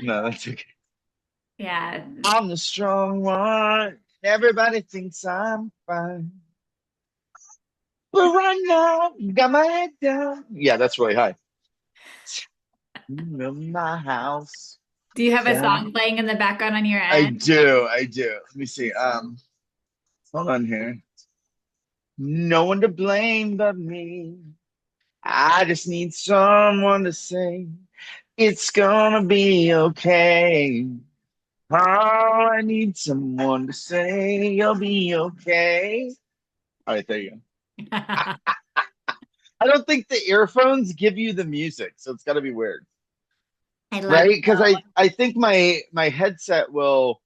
No, that's okay. Yeah. I'm the strong one. Everybody thinks I'm fine. But right now, got my head down. Yeah, that's really high. In my house. Do you have a Yeah. song playing in the background on your I end? do. I do. Let me see. Hold on here. No one to blame but me. I just need someone to say it's gonna be okay. Oh, I need someone to say you'll be okay. All right, there you go. I don't think the earphones give you the music, so it's got to be weird, I love right? it. Because I think my headset will,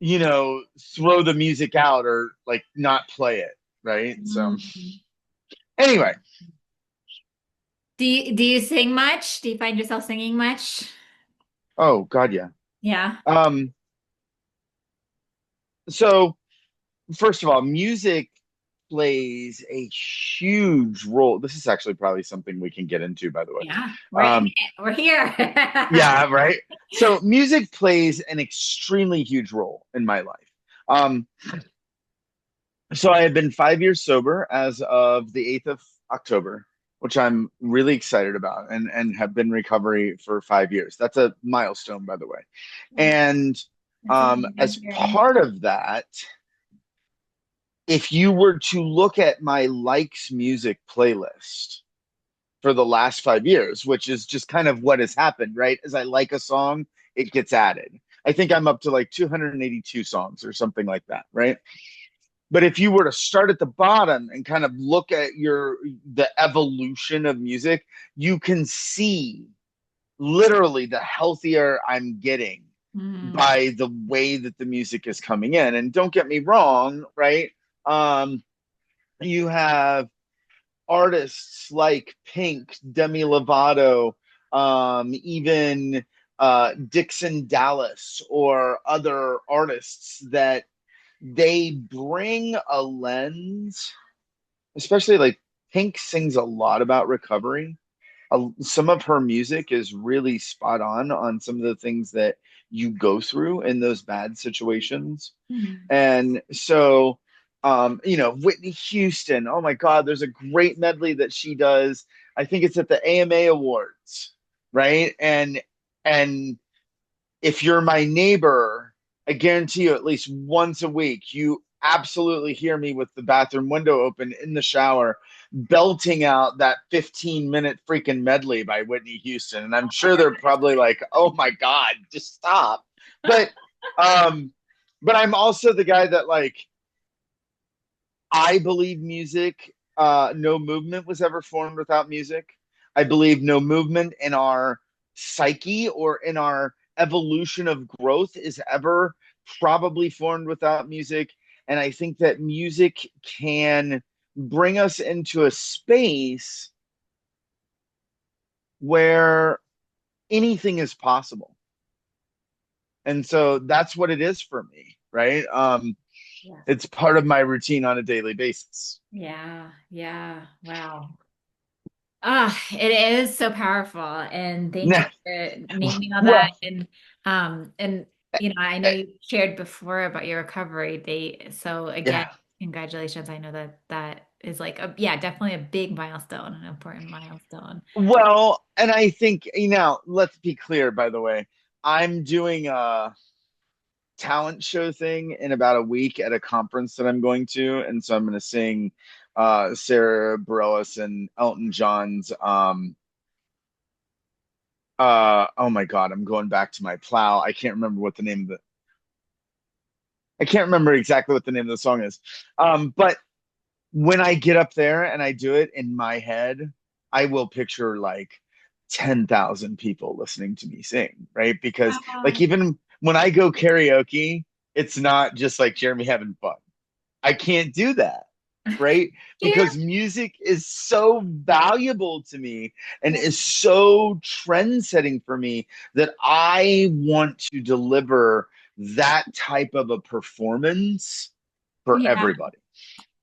throw the music out or like not play it, right? So Mm. anyway, Do you sing much? Do you find yourself singing much? oh God, yeah. Yeah. Um, so first of all, music plays a huge role. This is actually probably something we can get into, by the way. Yeah. We're in Um, it. We're here. yeah, right. So music plays an extremely huge role in my life. Um, so I have been 5 years sober as of the 8th of October, which I'm really excited about, and have been in recovery for 5 years. That's a milestone, by the way. And That's really good as hearing. part of that, if you were to look at my likes music playlist for the last 5 years, which is just kind of what has happened, right? As I like a song, it gets added. I think I'm up to like 282 songs or something like that, right? But if you were to start at the bottom and kind of look at the evolution of music, you can see literally the healthier I'm getting Mm. by the way that the music is coming in. And don't get me wrong, right? Um, you have artists like Pink, Demi Lovato, even Dixon Dallas, or other artists that they bring a lens, especially like Pink sings a lot about recovery. Some of her music is really spot on some of the things that you go through in those bad situations. Mm. And so, Whitney Houston, oh my God, there's a great medley that she does. I think it's at the AMA Awards, right? And if you're my neighbor, I guarantee you at least once a week, you absolutely hear me with the bathroom window open in the shower, belting out that 15-minute freaking medley by Whitney Houston. And I'm sure they're probably like, oh my God, just stop. But um, but I'm also the guy that like I believe music, no movement was ever formed without music. I believe no movement in our psyche or in our evolution of growth is ever probably formed without music. And I think that music can bring us into a space where anything is possible. And so that's what it is for me, right? Yeah. It's part of my routine on a daily basis. Yeah. Yeah. Wow. Ah, it is so powerful. And thank you for naming all that. Well, And I know you shared before about your recovery. So again, yeah. congratulations. I know that that is like yeah, definitely a big milestone, an important milestone. Well, and I think, let's be clear, by the way, I'm doing a talent show thing in about a week at a conference that I'm going to. And so I'm going to sing Sarah Bareilles and Elton John's. Oh my God, I'm going back to my plow. I can't remember exactly what the name of the song is. But when I get up there and I do it in my head, I will picture like 10,000 people listening to me sing, right? Because like Oh, even when I go karaoke, it's not just like Jeremy having fun. I can't do that, right? dear. Because music is so valuable to me and is so trend setting for me that I want to deliver that type of a performance for Yeah. everybody.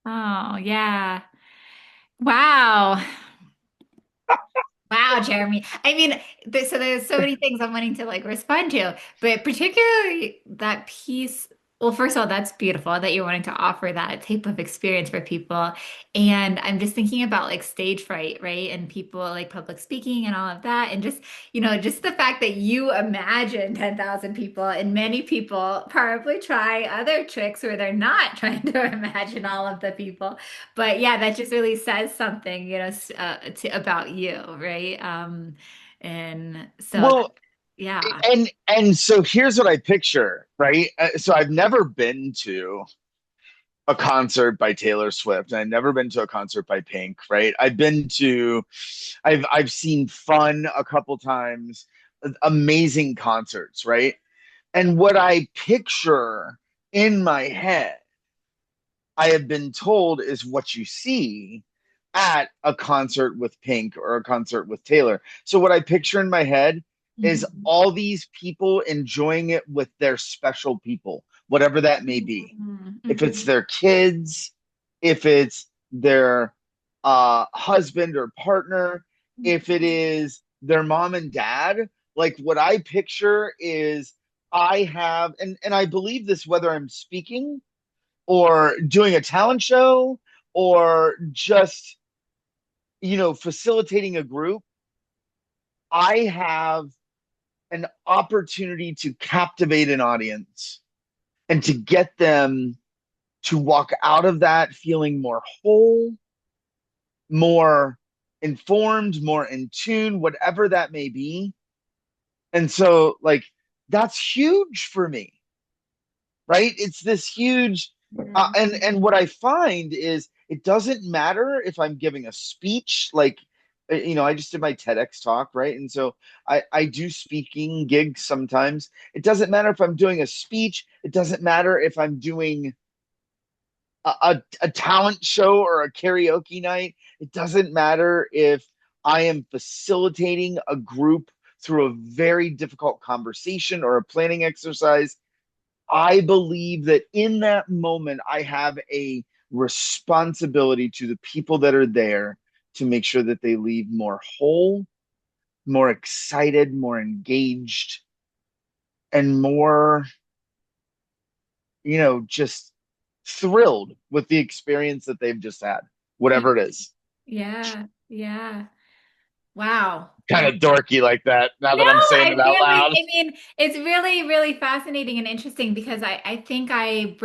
Oh, yeah. Wow. Wow. Wow, Jeremy. I mean, so there's so many things I'm wanting to like respond to, but particularly that piece. Well, first of all, that's beautiful that you're wanting to offer that type of experience for people. And I'm just thinking about like stage fright, right? And people like public speaking and all of that. And just, just the fact that you imagine 10,000 people and many people probably try other tricks where they're not trying to imagine all of the people. But yeah, that just really says something, about you, right? And so, Well, yeah. and so here's what I picture, right? So I've never been to a concert by Taylor Swift. I've never been to a concert by Pink, right? I've seen Fun a couple times, amazing concerts, right? And what I picture in my head, I have been told is what you see at a concert with Pink or a concert with Taylor. So what I picture in my head is Mhm. all these people enjoying it with their special people, whatever that may be. Mhm. If it's Mhm. their kids, if it's their husband or partner, if it is their mom and dad, like what I picture is I have, and I believe this whether I'm speaking or doing a talent show or just, facilitating a group, I have an opportunity to captivate an audience and to get them to walk out of that feeling more whole, more informed, more in tune, whatever that may be. And so, like, that's huge for me, right? It's this huge, Mhm. and what I find is it doesn't matter if I'm giving a speech, like, I just did my TEDx talk, right? And so I do speaking gigs sometimes. It doesn't matter if I'm doing a speech. It doesn't matter if I'm doing a talent show or a karaoke night. It doesn't matter if I am facilitating a group through a very difficult conversation or a planning exercise. I believe that in that moment, I have a responsibility to the people that are there to make sure that they leave more whole, more excited, more engaged, and more, just thrilled with the experience that they've just had, Yeah. whatever it is. Yeah. Yeah. Wow. Kind of dorky like that now No, that I'm saying it out loud. I mean, it's really, really fascinating and interesting because I think I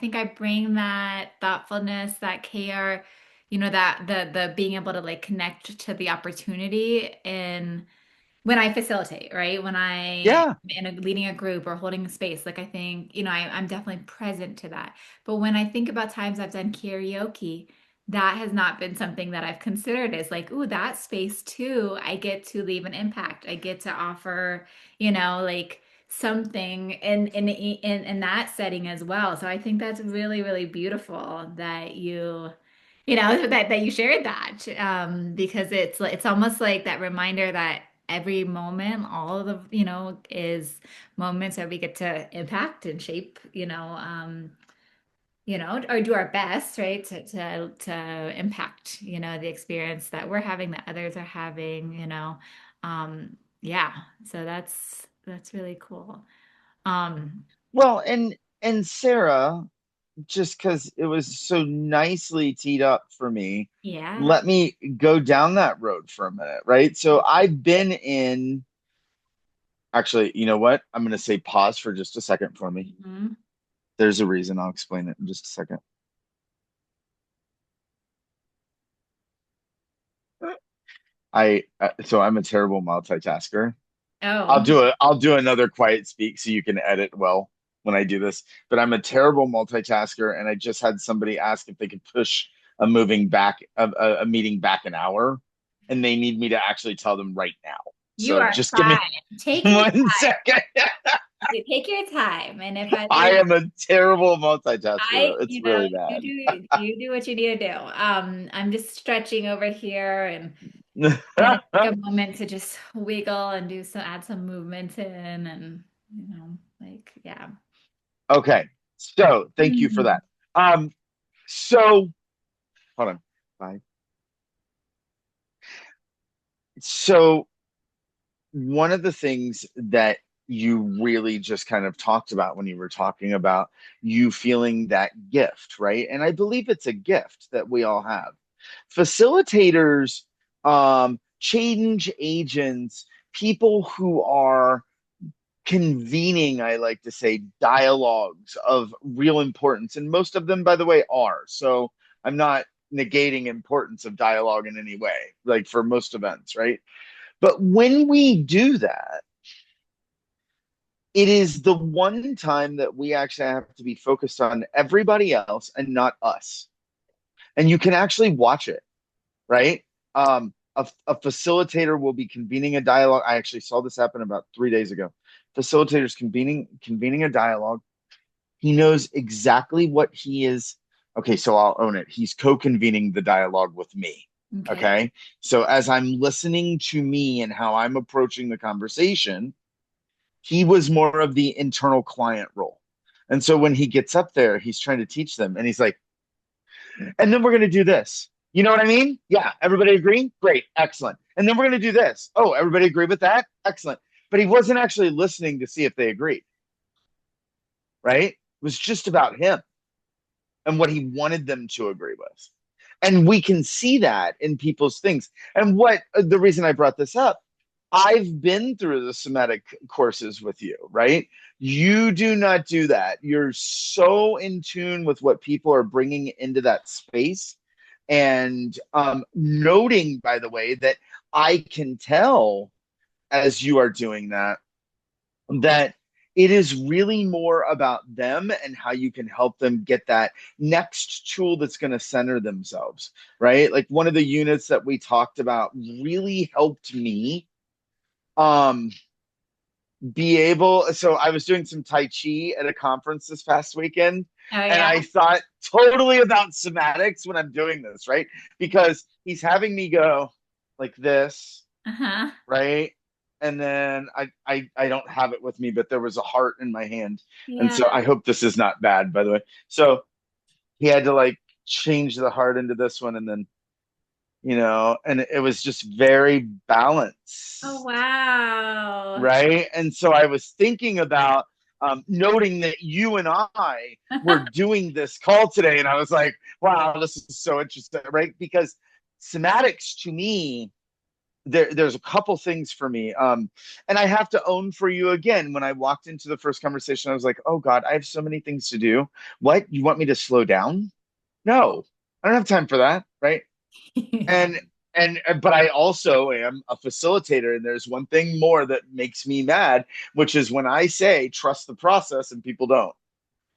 think I bring that thoughtfulness, that care, that the being able to like connect to the opportunity and when I facilitate, right? When I Yeah. am leading a group or holding a space, like I think, I'm definitely present to that. But when I think about times I've done karaoke, that has not been something that I've considered as like, ooh, that space too. I get to leave an impact. I get to offer, like something in that setting as well. So I think that's really, really beautiful that that you shared that because it's almost like that reminder that every moment, all of the, is moments that we get to impact and shape, or do our best, right, to impact, the experience that we're having, that others are having, yeah. So that's really cool. Um, Well, and Sarah, just because it was so nicely teed up for me, yeah. let me go down that road for a minute, right? So I've been in, actually, you know what? I'm going to say pause for just a second for me. Mhm. There's a reason. I'll explain it in just a second. So I'm a terrible multitasker. Oh, I'll do another quiet speak so you can edit well when I do this. But I'm a terrible multitasker, and I just had somebody ask if they could push a meeting back an hour, and they need me to actually tell them right now. you So are just give fine. me Take your 1 second. take your time, and if I I am a terrible multitasker, though. It's really bad. you do what you need to do. I'm just stretching over here and gonna take a moment to just wiggle and add some movement in and like yeah. Okay, so thank you for Mhm. that. Um, so hold on. Bye. So one of the things that you really just kind of talked about when you were talking about you feeling that gift, right? And I believe it's a gift that we all have. Facilitators, change agents, people who are convening, I like to say, dialogues of real importance. And most of them, by the way, are. So I'm not negating importance of dialogue in any way, like for most events, right? But when we do that, it is the one time that we actually have to be focused on everybody else and not us. And you can actually watch it, right? A facilitator will be convening a dialogue. I actually saw this happen about 3 days ago. Facilitators convening a dialogue. He knows exactly what he is. Okay, so I'll own it. He's co-convening the dialogue with me. Okay. Okay. So as I'm listening to me and how I'm approaching the conversation, he was more of the internal client role. And so when he gets up there, he's trying to teach them and he's like, and then we're going to do this. You know what I mean? Yeah. Everybody agree? Great. Excellent. And then we're going to do this. Oh, everybody agree with that? Excellent. But he wasn't actually listening to see if they agreed, right? It was just about him and what he wanted them to agree with. And we can see that in people's things. And what the reason I brought this up, I've been through the somatic courses with you, right? You do not do that. You're so in tune with what people are bringing into that space. And noting, by the way, that I can tell as you are doing that, that it is really more about them and how you can help them get that next tool that's going to center themselves, right? Like one of the units that we talked about really helped me um be able, so I was doing some tai chi at a conference this past weekend, Oh and yeah. I thought totally about somatics when I'm doing this, right? Because he's having me go like this, Uh-huh. right? And then I don't have it with me, but there was a heart in my hand. And Yeah. so I hope this is not bad, by the way. So he had to like change the heart into this one and then, and it was just very Oh balanced, wow. right? And so I was thinking about noting that you and I were doing this call today, and I was like, wow, this is so interesting, right? Because somatics to me, there's a couple things for me. And I have to own for you again, when I walked into the first conversation, I was like, oh God, I have so many things to do. What? You want me to slow down? No, I don't have time for that, right? And but I also am a facilitator, and there's one thing more that makes me mad, which is when I say trust the process and people don't.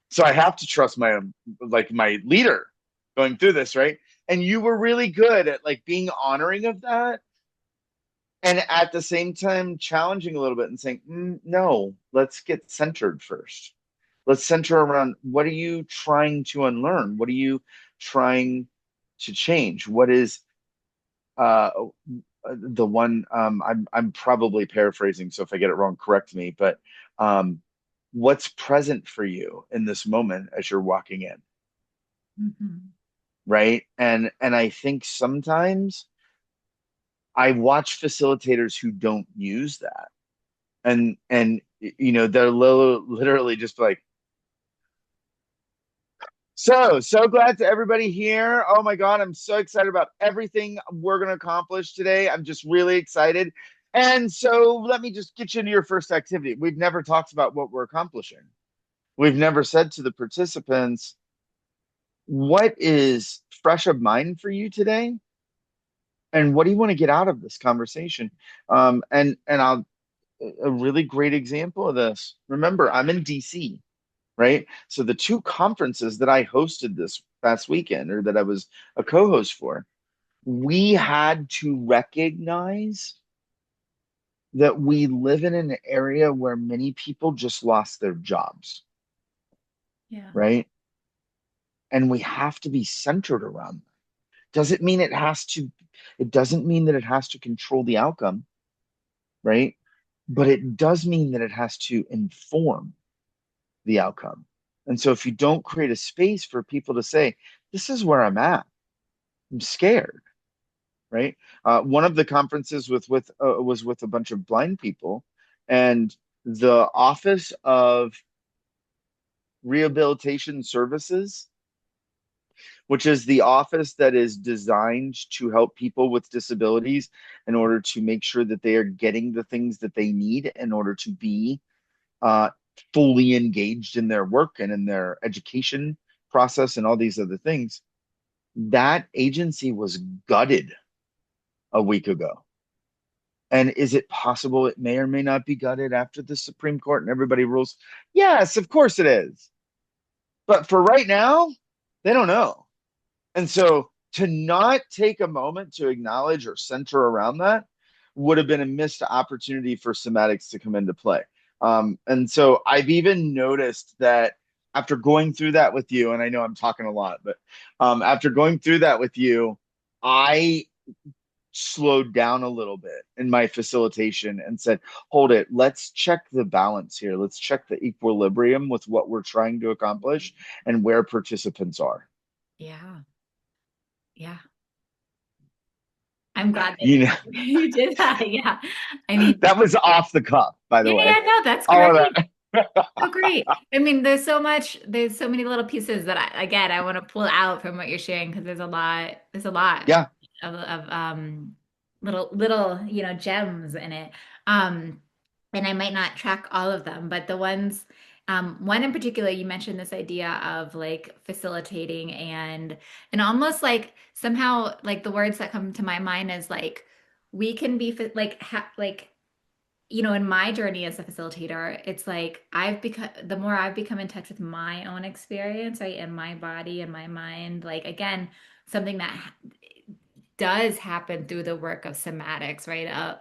So I have to trust my like my leader going through this, right? And you were really good at like being honoring of that and at the same time challenging a little bit and saying, no, let's get centered first. Let's center around, what are you trying to unlearn? What are you trying to change? What is uh, the one, I'm probably paraphrasing, so if I get it wrong, correct me, but um, what's present for you in this moment as you're walking in, Mhm. right? And I think sometimes I watch facilitators who don't use that, and they're literally just like, so glad to everybody here. Oh my God, I'm so excited about everything we're going to accomplish today. I'm just really excited. And so let me just get you into your first activity. We've never talked about what we're accomplishing. We've never said to the participants, what is fresh of mind for you today? And what do you want to get out of this conversation? And I'll a really great example of this. Remember, I'm in DC, right? So the two conferences that I hosted this past weekend, or that I was a co-host for, we had to recognize that we live in an area where many people just lost their jobs, Yeah. right? And we have to be centered around that. Doesn't mean it doesn't mean that it has to control the outcome, right? But it does mean that it has to inform the outcome. And so if you don't create a space for people to say, this is where I'm at, I'm scared, right? One of the conferences was with a bunch of blind people, and the Office of Rehabilitation Services, which is the office that is designed to help people with disabilities in order to make sure that they are getting the things that they need in order to be uh, fully engaged in their work and in their education process and all these other things. That agency was gutted a week ago. And is it possible it may or may not be gutted after the Supreme Court and everybody rules? Yes, of course it is. But for right now, they don't know. And so to not take a moment to acknowledge or center around that would have been a missed opportunity for somatics to come into play. And so I've even noticed that after going through that with you, and I know I'm talking a lot, but after going through that with you, I slowed down a little bit in my facilitation and said, hold it, let's check the balance here. Let's check the equilibrium with what we're trying to accomplish and where participants are. Yeah. Yeah. I'm glad that You know, you did that. Yeah. I mean, that was off the cuff, by the yeah, way. yeah, no, that's All great. of that. So great. I mean, there's so many little pieces that I want to pull out from what you're sharing because there's a lot Yeah, of little, gems in it. Um, and I might not track all of them, but the ones, one in particular, you mentioned this idea of like facilitating and almost like somehow like the words that come to my mind is like we can be like in my journey as a facilitator, it's like the more I've become in touch with my own experience, right, and my body and my mind, like again, something that does happen through the work of somatics, right?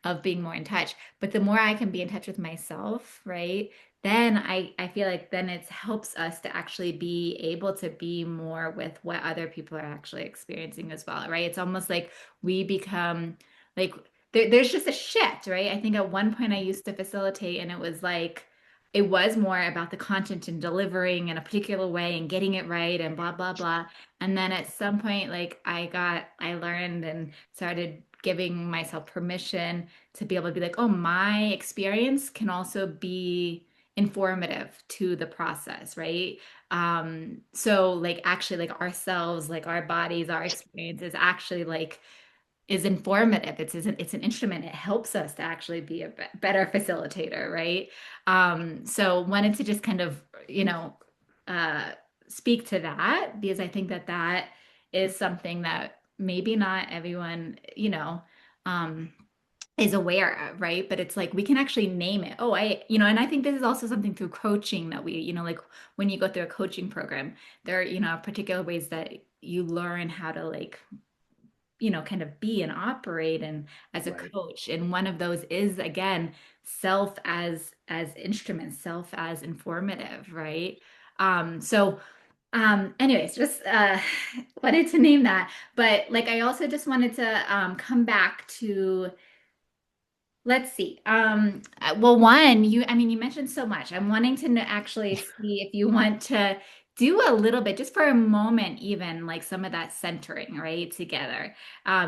Of being more in touch. But the more I can be in touch with myself, right? Then I feel like then it helps us to actually be able to be more with what other people are actually experiencing as well, right? It's almost like we become like there's just a shift, right? I think at one point I used to facilitate and it was more about the content and delivering in a particular way and getting it right and blah blah blah. And then at some point, like I learned and started giving myself permission to be able to be like, oh, my experience can also be informative to the process, right? So like actually like ourselves, like our bodies, our experiences actually like is informative. It's an instrument. It helps us to actually be a better facilitator, right? So wanted to just kind of, uh, speak to that because I think that that is something that maybe not everyone, um, is aware of, right? But it's like we can actually name it. Oh, and I think this is also something through coaching that like when you go through a coaching program, there are, particular ways that you learn how to like kind of be and operate and as a right. coach. And one of those is again, self as instrument, self as informative, right? So anyways, just wanted to name that. But like I also just wanted to come back to let's see. Well, one, you mentioned so much. I'm wanting to actually see if you want to do a little bit, just for a moment, even like some of that centering, right, together.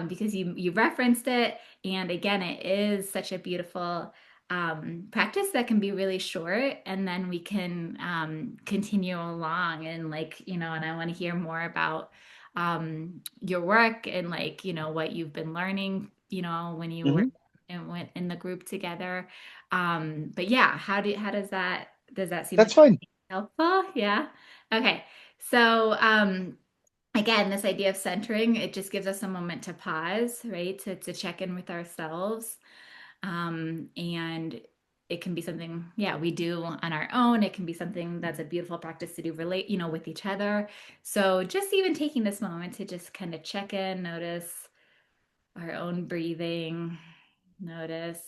Because you referenced it, and again, it is such a beautiful practice that can be really short, and then we can continue along and and I want to hear more about your work and what you've been learning, when you were Hmm. and went in the group together. But yeah, how does that seem That's like fine. helpful? Yeah. Okay. So again, this idea of centering, it just gives us a moment to pause, right? To check in with ourselves. And it can be something, yeah, we do on our own. It can be something that's a beautiful practice to do relate, with each other. So just even taking this moment to just kind of check in, notice our own breathing, notice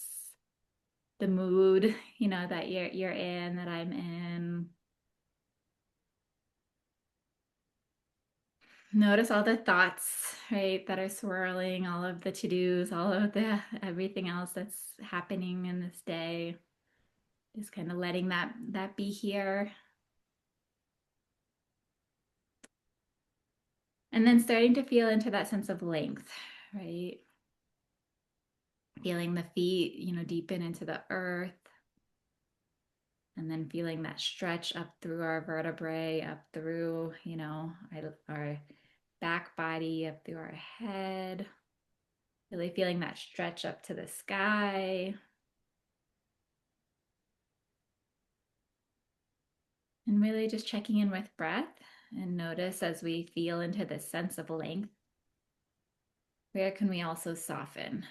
the mood, that you're in, that I'm in. Notice all the thoughts, right, that are swirling, all of the to-dos, all of the everything else that's happening in this day. Just kind of letting that be here. And then starting to feel into that sense of length, right? Feeling the feet, deepen into the earth, and then feeling that stretch up through our vertebrae, up through, our back body, up through our head. Really feeling that stretch up to the sky. And really just checking in with breath, and notice as we feel into this sense of length, where can we also soften?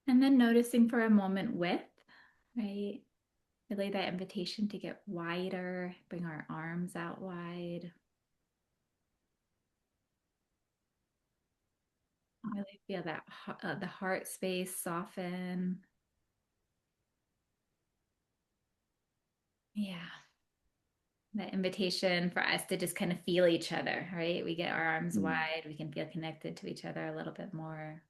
And then noticing for a moment width, right? Really that invitation to get wider, bring our arms out wide. Really feel that the heart space soften. Yeah. That invitation for us to just kind of feel each other, right? We get our arms Mm. wide, we can feel connected to each other a little bit more.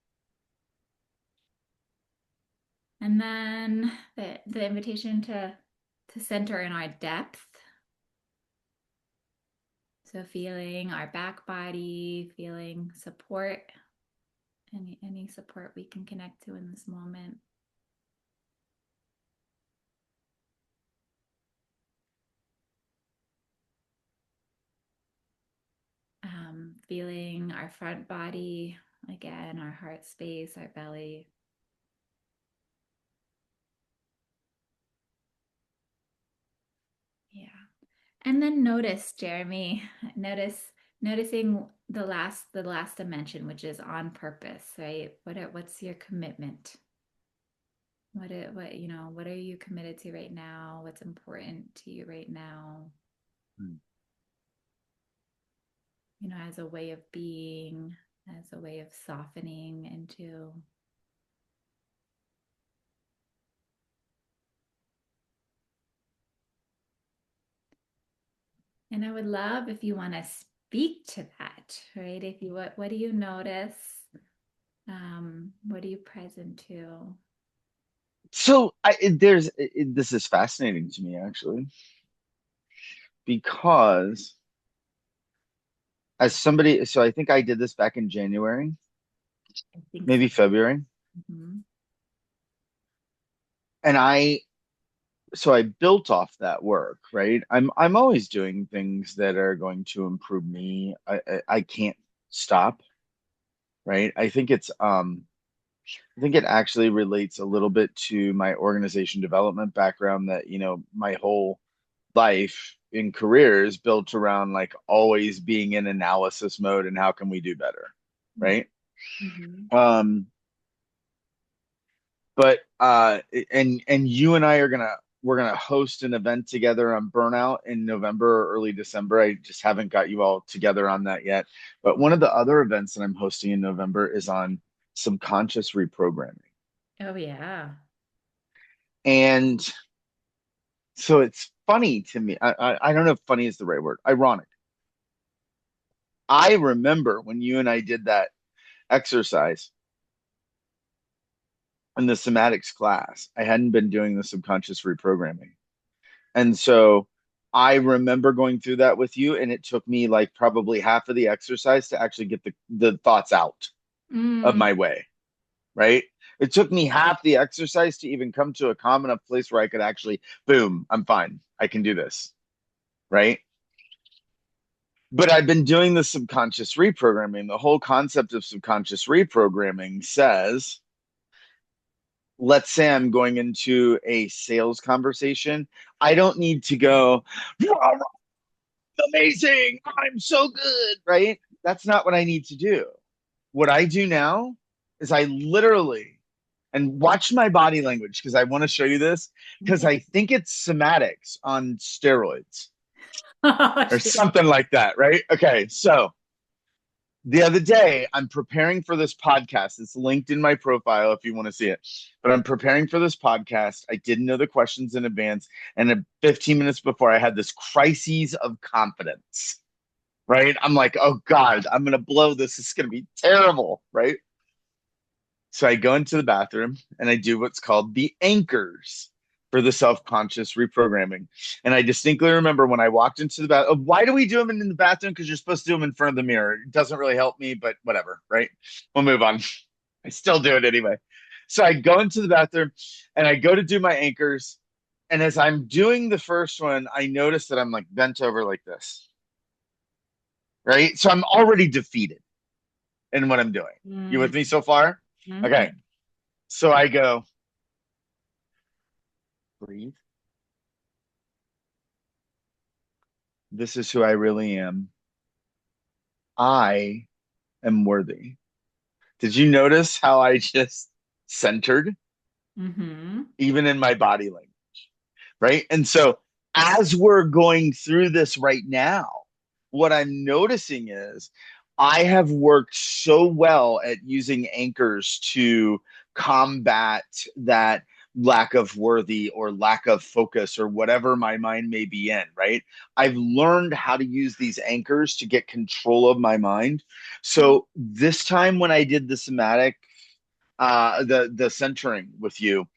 And then the invitation to center in our depth. So feeling our back body, feeling support, any support we can connect to in this moment. Feeling our front body, again, our heart space, our belly. Yeah. And then notice, Jeremy, noticing the last dimension, which is on purpose, right? What's your commitment? What are you committed to right now? What's important to you right now? Mm. As a way of being, as a way of softening into. And I would love if you want to speak to that, right? If you what do you notice? What are you present to? So this is fascinating to me actually, because as somebody, so I think I did this back in January, I think so. maybe February, Mhm. and I built off that work, right? I'm always doing things that are going to improve me. I can't stop, right? I think it actually relates a little bit to my organization development background, that, my whole life in career is built around like always being in analysis mode and how can we do better, right? Mhm. Um, but and you and I are gonna we're gonna host an event together on burnout in November or early December. I just haven't got you all together on that yet. But one of the other events that I'm hosting in November is on subconscious reprogramming. Oh yeah. And so it's funny to me. I don't know if funny is the right word. Ironic. I remember when you and I did that exercise in the somatics class. I hadn't been doing the subconscious reprogramming. And so I remember going through that with you, and it took me like probably half of the exercise to actually get the thoughts out of Mm. my way, right? It took me half the exercise to even come to a calm enough place where I could actually, boom, I'm fine. I can do this, right? But I've been doing the subconscious reprogramming. The whole concept of subconscious reprogramming says, let's say I'm going into a sales conversation. I don't need to go, amazing, I'm so good, right? That's not what I need to do. What I do now is I literally, and watch my body language because I want to show you this, because Okay. I think it's somatics on steroids Oh, or shit. something like that, right? Okay, so the other day I'm preparing for this podcast. It's linked in my profile if you want to see it. But I'm preparing for this podcast. I didn't know the questions in advance, and 15 minutes before, I had this crisis of confidence, right? I'm like, oh God, I'm gonna blow this. It's gonna be terrible, right? So I go into the bathroom and I do what's called the anchors. for the self-conscious reprogramming. And I distinctly remember when I walked into the bathroom. Why do we do them in the bathroom? Because you're supposed to do them in front of the mirror. It doesn't really help me, but whatever, right? We'll move on. I still do it anyway. So I go into the bathroom and I go to do my anchors. And as I'm doing the first one, I notice that I'm like bent over like this, right? So I'm already defeated in what I'm doing. You with me so far? Okay. Mm-hmm. So I go, breathe. This is who I really am. I am worthy. Did you notice how I just centered, Mm-hmm. even in my body language? Right. And so as we're going through this right now, what I'm noticing is I have worked so well at using anchors to combat that lack of worthy or lack of focus or whatever my mind may be in, right? I've learned how to use these anchors to get control of my mind. So this time when I did the somatic, the centering with you,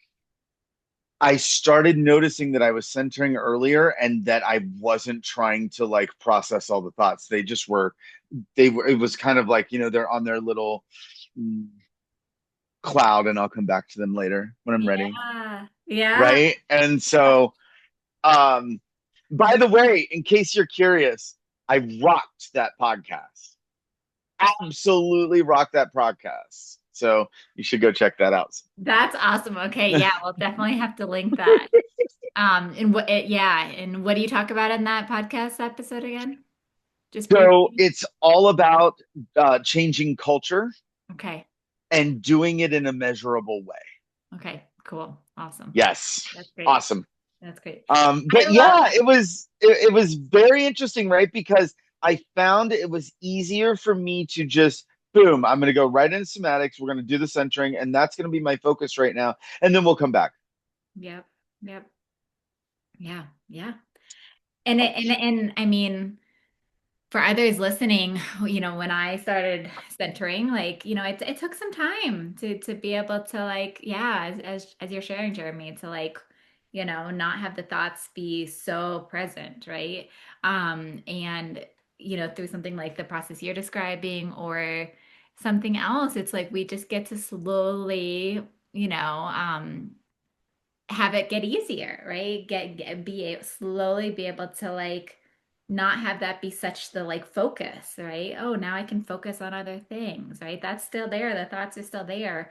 I started noticing that I was centering earlier and that I wasn't trying to like process all the thoughts. They just were, it was kind of like, they're on their little mm, cloud and I'll come back to them later when I'm ready. Yeah. Yeah. Right. And so, um, by the way, in case you're curious, I rocked that podcast. Absolutely rocked that podcast. So you should go check that out. That's awesome. Okay. Yeah. We'll definitely have to link that. And yeah. And what do you talk about in that podcast episode again? Just So briefly. it's all about changing culture Okay. and doing it in a measurable way. Okay. Cool. Awesome. Yes. That's great. Awesome. That's great. I But love yeah, it was very interesting, right? Because I found it was easier for me to just boom, I'm gonna go right into somatics, we're gonna do the centering, and that's gonna be my focus right now. And then we'll come back. Yep. Yep. Yeah. Yeah. And I mean, for others listening, when I started centering, like, it took some time to be able to like, yeah, as you're sharing, Jeremy, to like, not have the thoughts be so present, right? And through something like the process you're describing or something else, it's like we just get to slowly, have it get easier, right? Slowly be able to like not have that be such the like focus, right? Oh, now I can focus on other things, right? That's still there. The thoughts are still there.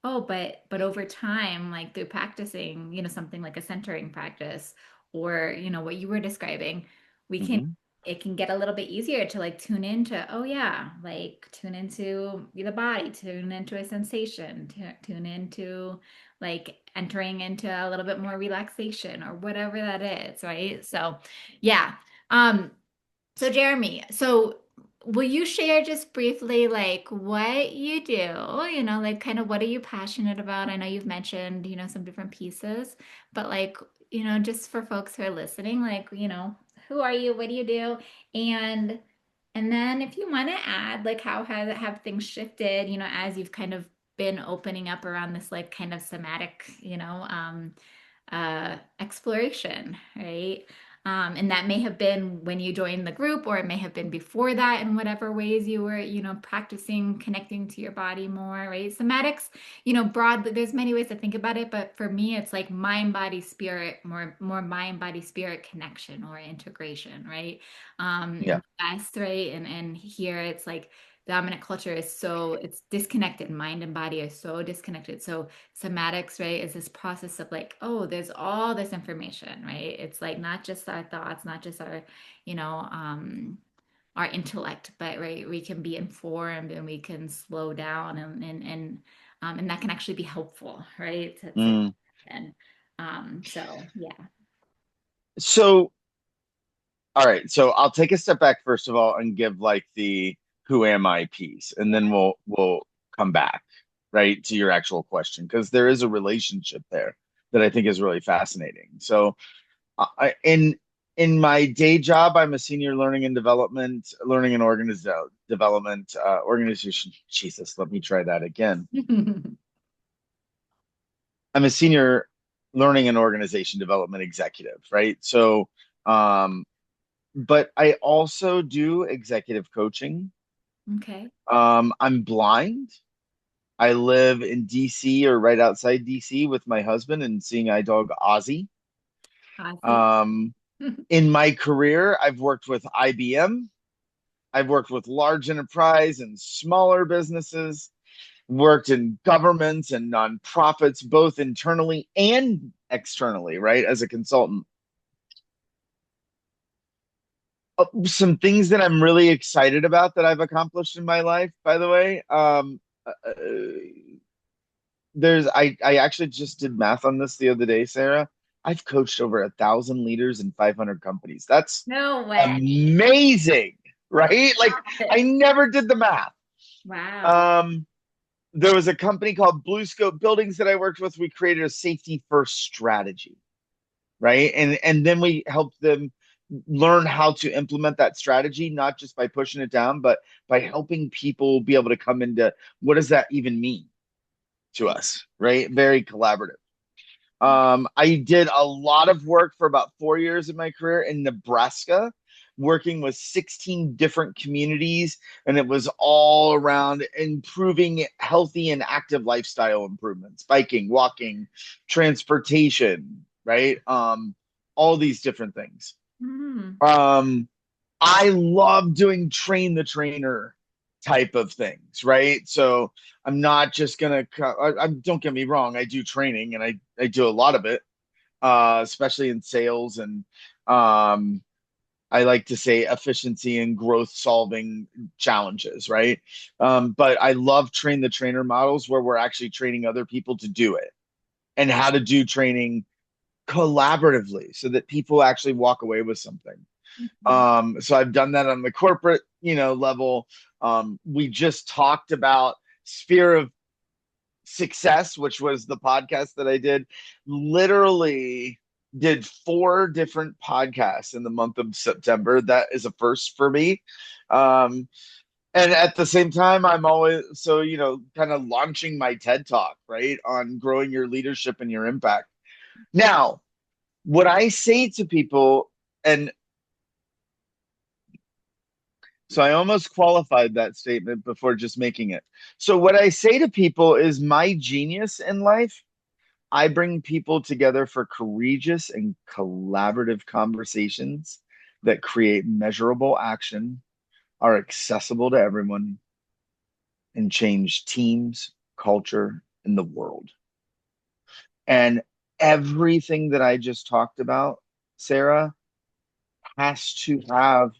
Oh, but over time, like through practicing, something like a centering practice or, what you were describing, we can Hmm. it can get a little bit easier to like tune into, oh yeah, like tune into the body, tune into a sensation, tune into like entering into a little bit more relaxation or whatever that is, right? So, yeah. Um, so Jeremy, so will you share just briefly like what you do, like kind of what are you passionate about? I know you've mentioned, some different pieces, but like, just for folks who are listening, like, who are you? What do you do? And and then if you want to add like how have things shifted, as you've kind of been opening up around this like kind of somatic, exploration, right? And that may have been when you joined the group, or it may have been before that in whatever ways you were, practicing connecting to your body more, right? Somatics, broad, there's many ways to think about it, but for me, it's like mind, body, spirit, more mind, body, spirit connection or integration, right? In Yeah. the West, right? And here it's like dominant culture is so it's disconnected. Mind and body are so disconnected. So somatics, right, is this process of like, oh, there's all this information, right? It's like not just our thoughts, not just our, you know, um, our intellect, but right, we can be informed and we can slow down and that can actually be helpful, right? Mm. And so yeah. So, all right. So I'll take a step back first of all and give like the who am I piece, and then we'll come back, right, to your actual question because there is a relationship there that I think is really fascinating. So, in my day job, I'm a senior learning and development organization. Jesus, let me try that again. I'm a senior learning and organization development executive, right? So, um, but I also do executive coaching. Okay. I'm blind. I live in DC or right outside DC with my husband and seeing eye dog Ozzy. Ozzy. Um, in my career, I've worked with IBM. I've worked with large enterprise and smaller businesses, worked in governments and nonprofits, both internally and externally, right? As a consultant. Some things that I'm really excited about that I've accomplished in my life, by the way. I actually just did math on this the other day, Sarah. I've coached over 1,000 leaders in 500 companies. That's No way. amazing, right? Like I never did the math. Wow. Um, there was a company called Blue Scope Buildings that I worked with. We created a safety first strategy, right? And then we helped them learn how to implement that strategy, not just by pushing it down, but by helping people be able to come into what does that even mean to us, right? Very collaborative. I did a lot of work for about 4 years of my career in Nebraska, working with 16 different communities, and it was all around improving healthy and active lifestyle improvements, biking, walking, transportation, right? All these different things. Mm. Um, I love doing train the trainer type of things, right? So I'm not just gonna. Don't get me wrong. I do training, and I do a lot of it, especially in sales and um, I like to say efficiency and growth solving challenges, right? But I love train the trainer models where we're actually training other people to do it and how to do training collaboratively so that people actually walk away with something. Mhm. So I've done that on the corporate, level. We just talked about sphere of success, which was the podcast that I did. Literally did 4 different podcasts in the month of September. That is a first for me. Um, and at the same time, I'm always so, kind of launching my TED talk, right, on growing your leadership and your impact. Now, what I say to people, and so I almost qualified that statement before just making it. So what I say to people is my genius in life, I bring people together for courageous and collaborative conversations that create measurable action, are accessible to everyone, and change teams, culture, and the world. And everything that I just talked about, Sarah, has to have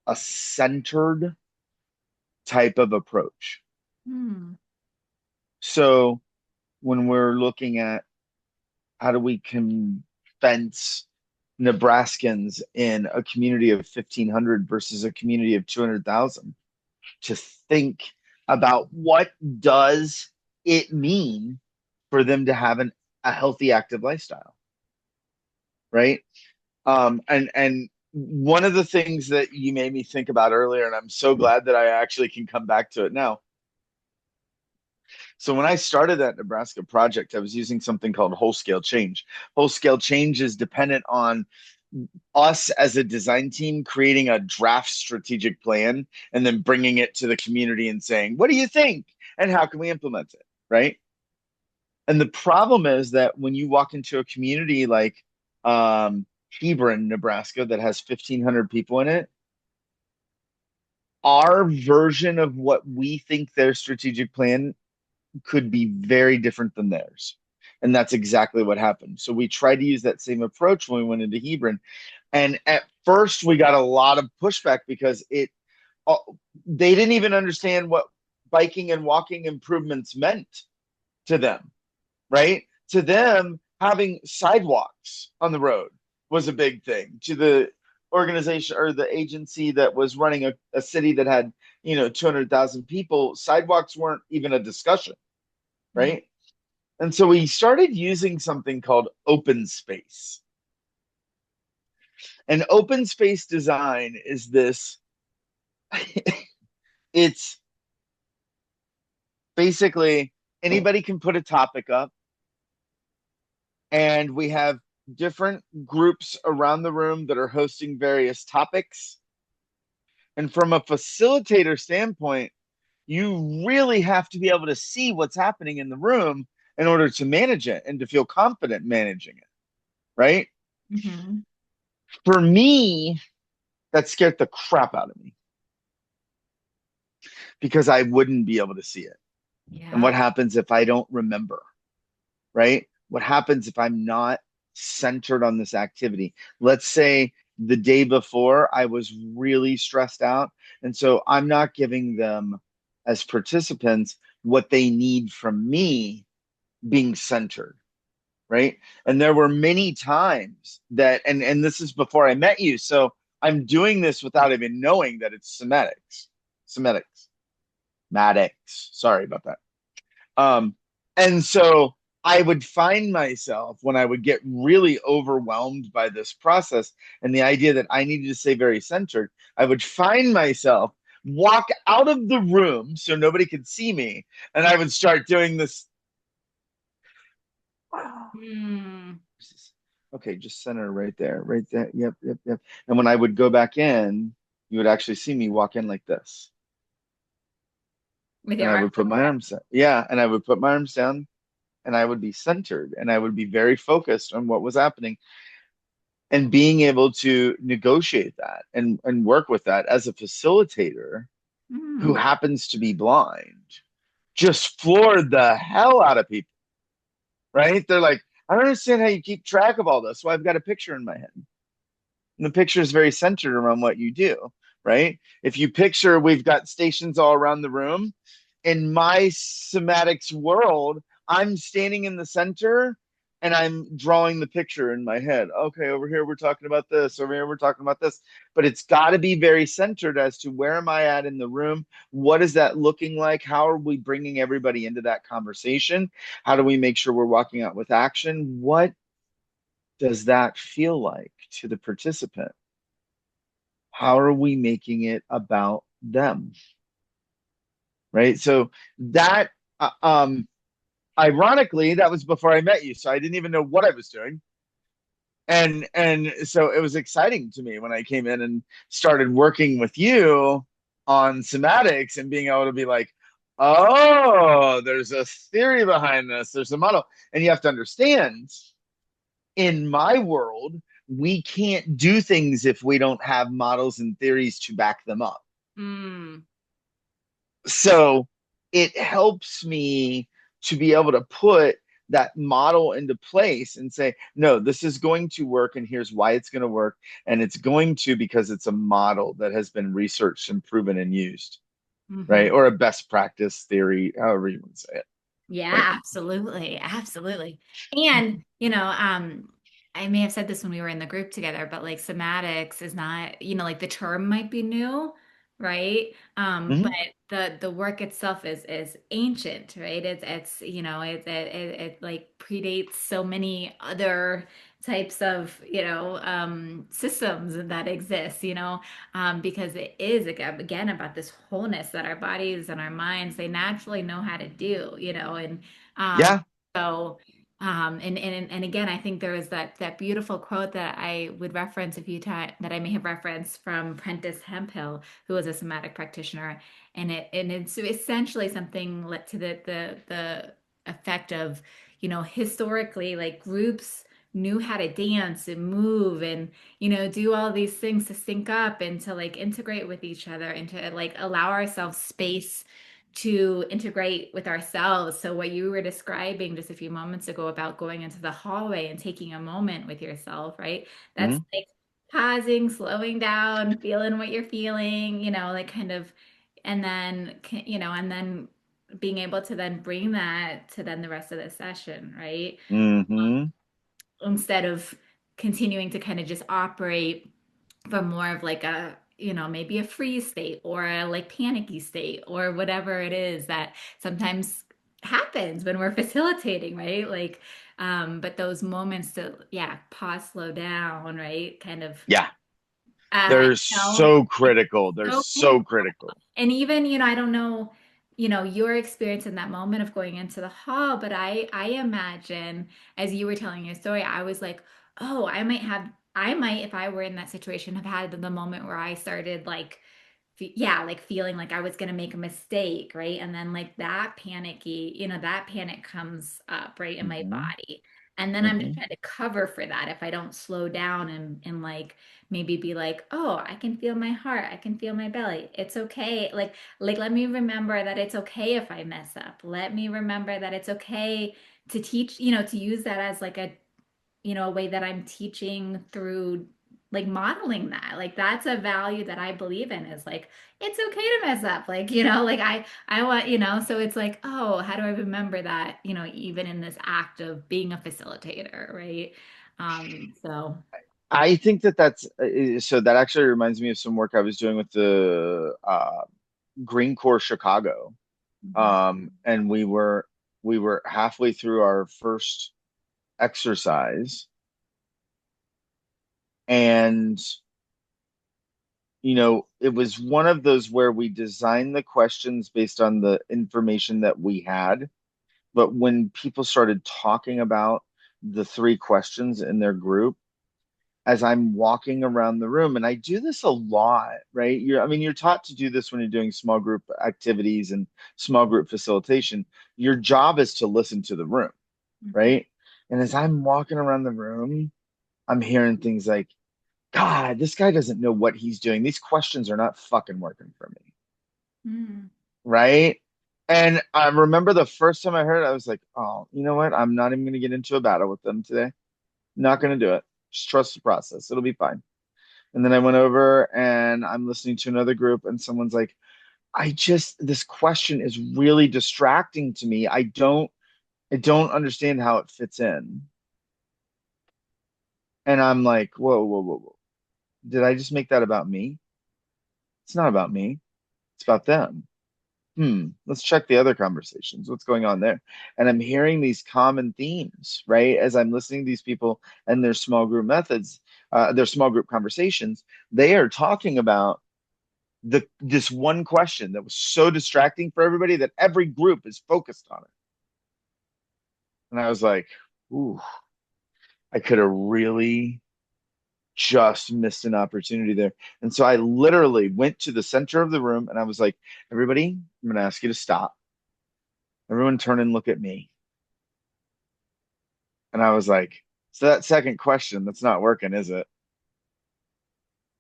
a centered type of approach. Mm. So when we're looking at how do we convince Nebraskans in a community of 1,500 versus a community of 200,000 to think about what does it mean for them to have a healthy, active lifestyle, right? And one of the things that you made me think about earlier, and I'm so glad that I actually can come back to it now. So when I started that Nebraska project, I was using something called whole scale change. Whole scale change is dependent on us as a design team creating a draft strategic plan and then bringing it to the community and saying, what do you think? And how can we implement it? Right. And the problem is that when you walk into a community like Hebron, Nebraska, that has 1,500 people in it, our version of what we think their strategic plan could be very different than theirs. And that's exactly what happened. So we tried to use that same approach when we went into Hebron. And at first, we got a lot of pushback because uh, they didn't even understand what biking and walking improvements meant to them, right? To them, having sidewalks on the road was a big thing. To the organization or the agency that was running a city that had, 200,000 people, sidewalks weren't even a discussion, Mm. right? And so we started using something called open space. And open space design is this it's basically anybody can put a topic up and we have different groups around the room that are hosting various topics. And from a facilitator standpoint, you really have to be able to see what's happening in the room in order to manage it and to feel confident managing it, right? Hmm. For me, that scared the crap out of me because I wouldn't be able to see it. And Yeah. what happens if I don't remember, right? What happens if I'm not centered on this activity? Let's say the day before I was really stressed out. And so I'm not giving them, as participants, what they need from me being centered, right? And there were many times that, and this is before I met you. So I'm doing this without even knowing that it's semetics, Maddox. Sorry about that. And so I would find myself when I would get really overwhelmed by this process and the idea that I needed to stay very centered, I would find myself walk out of the room so nobody could see me. And I would start doing this. Mm. Okay, just center right there, right there. Yep, yep, yep. And when I would go back in, you would actually see me walk in like this. With And your I arms would put my arms down. Yeah, and I would put my arms down and I would be centered and I would be very focused on what was happening and being able to negotiate that and work with that as a facilitator who mm. happens to be blind just floored the hell out of people, right? They're like, I don't understand how you keep track of all this. Well, I've got a picture in my head. And the picture is very centered around what you do, right? If you picture we've got stations all around the room, in my somatics world, I'm standing in the center and I'm drawing the picture in my head. Okay, over here we're talking about this, over here we're talking about this. But it's got to be very centered as to where am I at in the room? What is that looking like? How are we bringing everybody into that conversation? How do we make sure we're walking out with action? What does that feel like to the participant? How are we making it about them? Right. So that, uh, um, ironically, that was before I met you. So I didn't even know what I was doing. And so it was exciting to me when I came in and started working with you on somatics and being able to be like, oh, there's a theory behind this, there's a model. And you have to understand in my world, we can't do things if we don't have models and theories to back them up. Mm. So it helps me to be able to put that model into place and say, no, this is going to work, and here's why it's going to work. And it's going to because it's a model that has been researched and proven and used, right? Hmm. Or a best practice theory, however you want to say it, right? Yeah, absolutely. Absolutely. And, I may have said this when we were in the group together, but like somatics is not, like the term might be new, right? But Mm-hmm. the work itself is ancient, right? It's it like predates so many other types of, systems that exist, because it is again about this wholeness that our bodies and our minds they naturally know how to do, and um, Yeah. so and again, I think there was that beautiful quote that I would reference a few times that I may have referenced from Prentice Hemphill, who was a somatic practitioner, and it's essentially something to the effect of, historically like groups knew how to dance and move and do all these things to sync up and to like integrate with each other and to like allow ourselves space to integrate with ourselves. So what you were describing just a few moments ago about going into the hallway and taking a moment with yourself, right? That's Mm-hmm. like pausing, slowing down, feeling what you're feeling, like kind of, and then, and then being able to then bring that to then the rest of the session, right? Mm-hmm. Instead of continuing to kind of just operate from more of like a maybe a freeze state or a like panicky state or whatever it is that sometimes happens when we're facilitating, right? Like but those moments to pause, slow down, right, kind of Yeah. uh They're you know so critical. They're so so critical. critical. And even, I don't know, your experience in that moment of going into the hall, but I imagine as you were telling your story, I was like, oh, I might, if I were in that situation, have had the moment where I started like, yeah, like feeling like I was going to make a mistake, right? And then like that panicky, that panic comes up, right, in my Hmm. body. And then I'm just Hmm. trying to cover for that if I don't slow down and like maybe be like, oh, I can feel my heart, I can feel my belly. It's okay. Like let me remember that it's okay if I mess up. Let me remember that it's okay to teach, to use that as like a way that I'm teaching through like modeling that. Like that's a value that I believe in is like it's okay to mess up. Like, like I want, so it's like, oh, how do I remember that, even in this act of being a facilitator, right? So I think that that's so that actually reminds me of some work I was doing with the Green Corps Chicago. mhm. And we were halfway through our first exercise, and it was one of those where we designed the questions based on the information that we had. But when people started talking about the three questions in their group, as I'm walking around the room, and I do this a lot, right? I mean, you're taught to do this when you're doing small group activities and small group facilitation. Your job is to listen to the room, Mhm. right? And as I'm walking around the room, I'm hearing things like, God, this guy doesn't know what he's doing. These questions are not fucking working for me, Mhm. right? And I remember the first time I heard it, I was like, oh, you know what? I'm not even going to get into a battle with them today. Not going to do it. Just trust the process. It'll be fine. And then I went over and I'm listening to another group, and someone's like, this question is really distracting to me. I don't understand how it fits in. And I'm like, whoa, whoa, whoa, whoa. Did I just make that about me? It's not about me. It's about them. Let's check the other conversations. What's going on there? And I'm hearing these common themes, right? As I'm listening to these people and their small group methods, their small group conversations, they are talking about this one question that was so distracting for everybody that every group is focused on it. And I was like, ooh, I could have really just missed an opportunity there. And so I literally went to the center of the room and I was like, everybody, I'm going to ask you to stop. Everyone turn and look at me. And I was like, so that second question, that's not working, is it?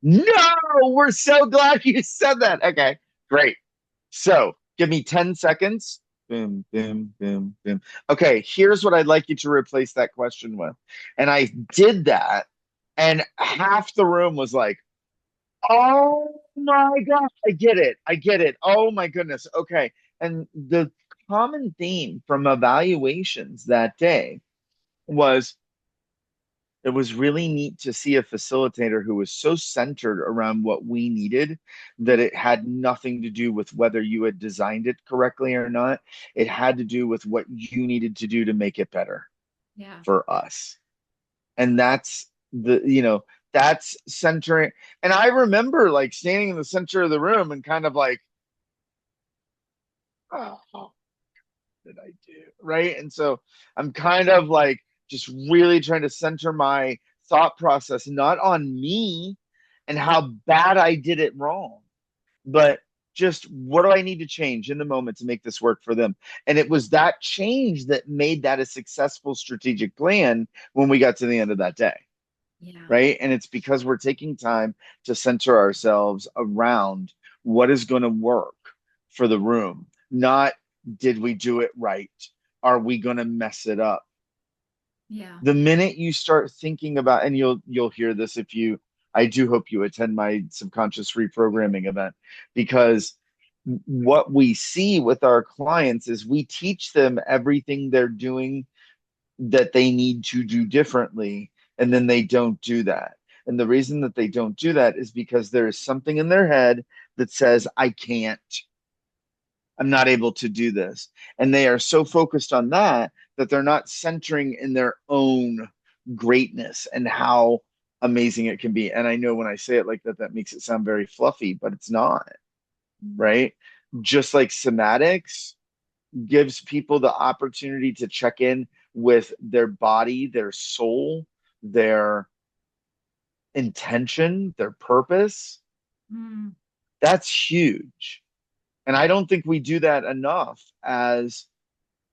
No, we're so glad you said that. Okay, great. So give me 10 seconds. Boom, boom, boom, boom. Okay, here's what I'd like you to replace that question with. And I did that, and half the room was like, oh my God, I get it. I get it. Oh my goodness. Okay. And the common theme from evaluations that day was it was really neat to see a facilitator who was so centered around what we needed that it had nothing to do with whether you had designed it correctly or not. It had to do with what you needed to do to make it better Yeah. for us. And that's centering. And I remember like standing in the center of the room and kind of like, oh, what did I do? Right. And so I'm kind of like just really trying to center my thought process not on me and how bad I did it wrong, but just what do I need to change in the moment to make this work for them? And it was that change that made that a successful strategic plan when we got to the end of that day. Yeah. Right. And it's because we're taking time to center ourselves around what is going to work for the room, not did we do it right? Are we going to mess it up? Yeah. The minute you start thinking about, and you'll hear this if you, I do hope you attend my subconscious reprogramming event, because what we see with our clients is we teach them everything they're doing that they need to do differently, and then they don't do that. And the reason that they don't do that is because there is something in their head that says, I can't, I'm not able to do this. And they are so focused on that that they're not centering in their own greatness and how amazing it can be. And I know when I say it like that, that makes it sound very fluffy, but it's not, Mhm. right? just like somatics, gives people the opportunity to check in with their body, their soul, their intention, their purpose. Mm, That's huge. And I don't think we do that enough as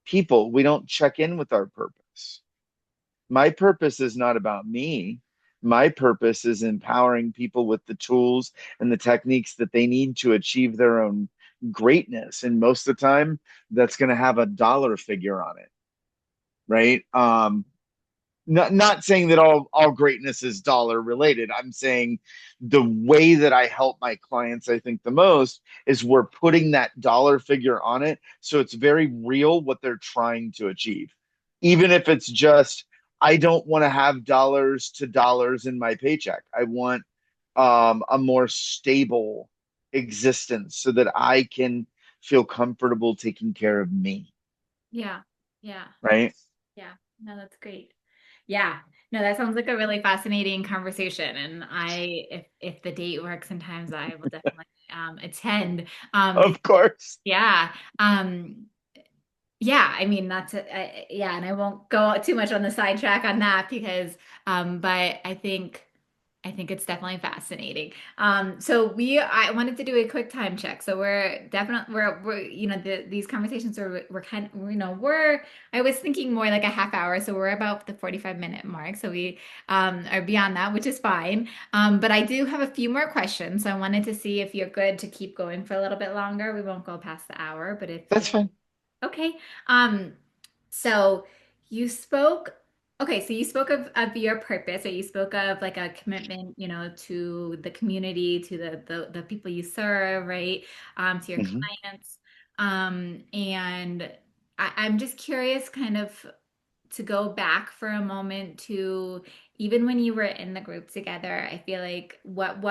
people. We don't check in with our purpose. My purpose is not about me. My purpose is empowering people with the tools and the techniques that they need to achieve their own greatness. And most of the time, that's going to have a dollar figure on it, right? Not saying that all greatness is dollar related. I'm saying the way that I help my clients, I think the most is we're putting that dollar figure on it. So it's very real what they're trying to achieve. Even if it's just, I don't want to have dollars to dollars in my paycheck. I want a more stable existence so that I can feel comfortable taking care of me, yeah. Yeah. right? Yeah. No, that's great. Yeah. No, that sounds like a really fascinating conversation. And if the date works, sometimes I will definitely attend. Of Because course. yeah. Yeah, I mean that's yeah, and I won't go too much on the sidetrack on that because but I think it's definitely fascinating. So I wanted to do a quick time check. So we're you know these conversations we're kind of you know we're I was thinking more like a half hour, so we're about the 45-minute mark. So we are beyond that, which is fine. But I do have a few more questions. So I wanted to see if you're good to keep going for a little bit longer. We won't go past the hour, but if That's you fine. Okay. Um, so you spoke, okay, so you spoke of your purpose, or you spoke of like a commitment, you know, to the community, to the people you serve, right? To your Mhm. clients. And I'm just curious kind of to go back for a moment to even when you were in the group together, I feel like what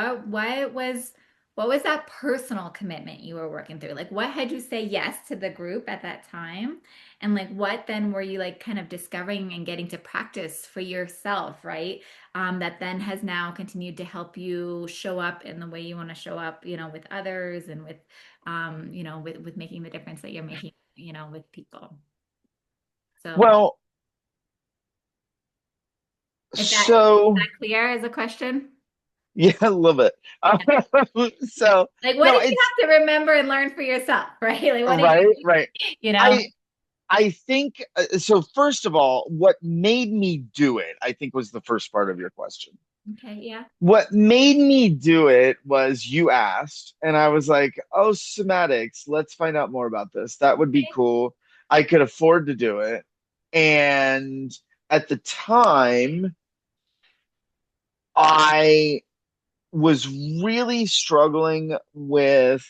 was that personal commitment you were working through? Like what had you say yes to the group at that time? And like what then were you like kind of discovering and getting to practice for yourself, right? That then has now continued to help you show up in the way you want to show up, you know, with others and with you know, with making the difference that you're making, you know, with people. So Well, is so that clear as a question? yeah, a little bit. Yeah. So Like, what no, did you it's have to remember and learn for yourself, right? Like, what did right, you, right. you know? I I think so. First of all, what made me do it, I think, was the first part of your question. Okay, yeah. What made me do it was you asked, and I was like, "Oh, somatics. Let's find out more about this. That would be Okay. cool. I could afford to do it." And at the time, I was really struggling with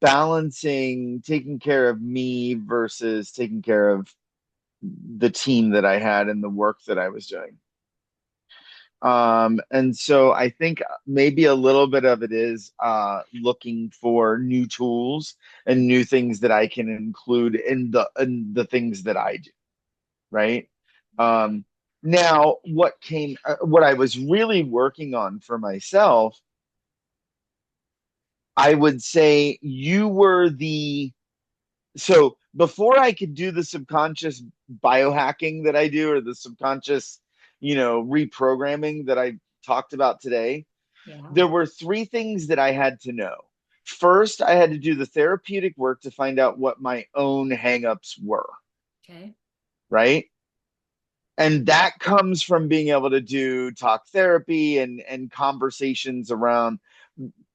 balancing taking care of me versus taking care of the team that I had and the work that I was doing. And so I think maybe a little bit of it is looking for new tools and new things that I can include in the things that I do, right? Um, Now, what I was really working on for myself, I would say you were the so before I could do the subconscious biohacking that I do or the subconscious, reprogramming that I talked about today, Yeah. there were three things that I had to know. First, I had to do the therapeutic work to find out what my own hangups were, Okay. right? And that comes from being able to do talk therapy and conversations around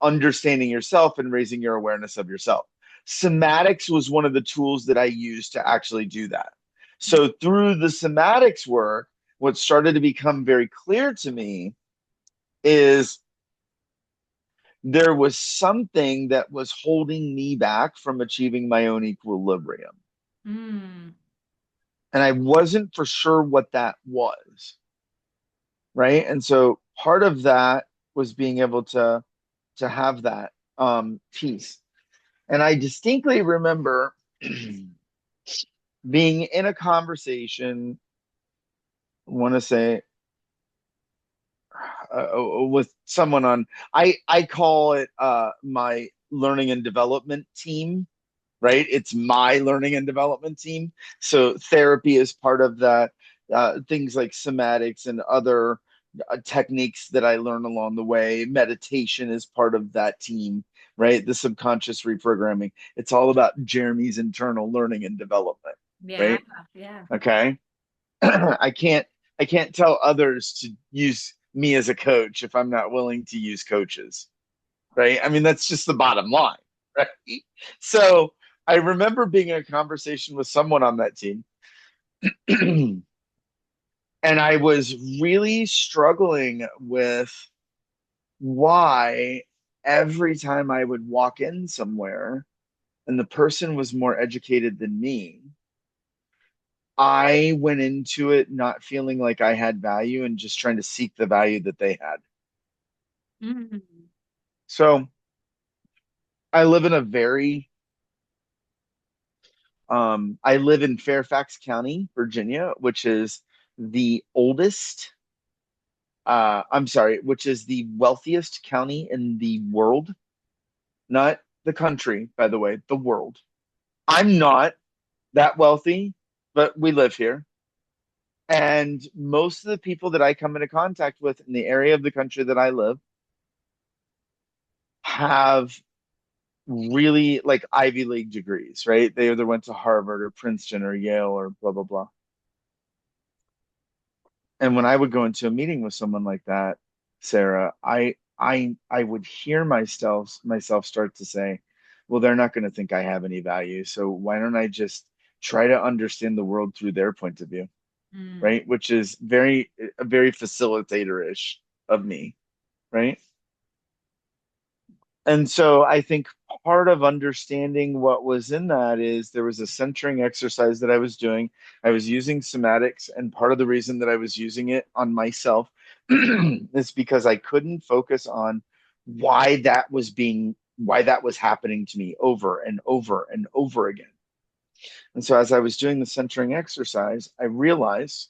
understanding yourself and raising your awareness of yourself. Somatics was one of the tools that I used to actually do that. So through the somatics work, what started to become very clear to me is there was something that was holding me back from achieving my own equilibrium. Mm. And I wasn't for sure what that was. Right. And so part of that was being able to have that piece. And I distinctly remember being in a conversation, I want to say with someone on, I call it my learning and development team, right? It's my learning and development team. So therapy is part of that. Things like somatics and other techniques that I learn along the way. Meditation is part of that team, right? The subconscious reprogramming. It's all about Jeremy's internal learning and development, Yeah, right? yeah. Okay. I can't I can't tell others to use me as a coach if I'm not willing to use coaches, right? I mean, that's just the bottom line, right? So I remember being in a conversation with someone on that team, and I was really struggling with why every time I would walk in somewhere and the person was more educated than me, I went into it not feeling like I had value and just trying to seek the value that they had. Mm. So I live in a very I live in Fairfax County, Virginia, which is the oldest, I'm sorry, which is the wealthiest county in the world, not the country, by the way, the world. I'm not that wealthy, but we live here. And most of the people that I come into contact with in the area of the country that I live have really like Ivy League degrees, right? They either went to Harvard or Princeton or Yale or blah, blah, blah. And when I would go into a meeting with someone like that, Sarah, I would hear myself start to say, well, they're not going to think I have any value. So why don't I just try to understand the world through their point of view, Mm. right? Which is very facilitator-ish of me, right? And so I think part of understanding what was in that is there was a centering exercise that I was doing. I was using somatics, and part of the reason that I was using it on myself is because I couldn't focus on why that was happening to me over and over and over again. And so as I was doing the centering exercise, I realized,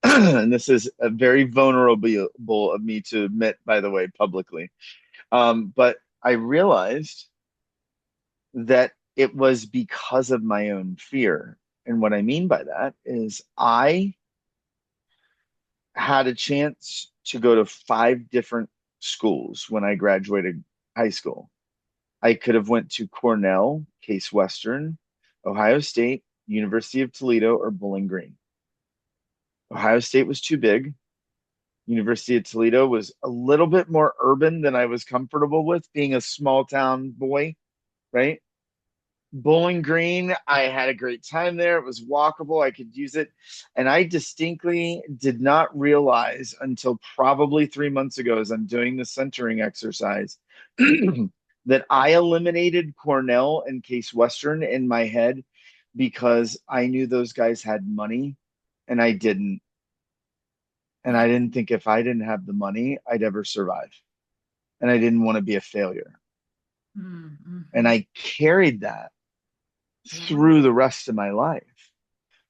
and this is a very vulnerable of me to admit, by the way, publicly. But I realized that it was because of my own fear. And what I mean by that is I had a chance to go to five different schools when I graduated high school. I could have went to Cornell, Case Western, Ohio State, University of Toledo, or Bowling Green. Ohio State was too big. University of Toledo was a little bit more urban than I was comfortable with, being a small town boy, right? Bowling Green, I had a great time there. It was walkable. I could use it. And I distinctly did not realize until probably 3 months ago, as I'm doing the centering exercise, that I eliminated Cornell and Case Western in my head because I knew those guys had money and I didn't. And Yeah. I didn't think if I didn't have the money, I'd ever survive. And I didn't want to be a failure. Mm, And mhm. I carried that Yeah. through the rest of my life.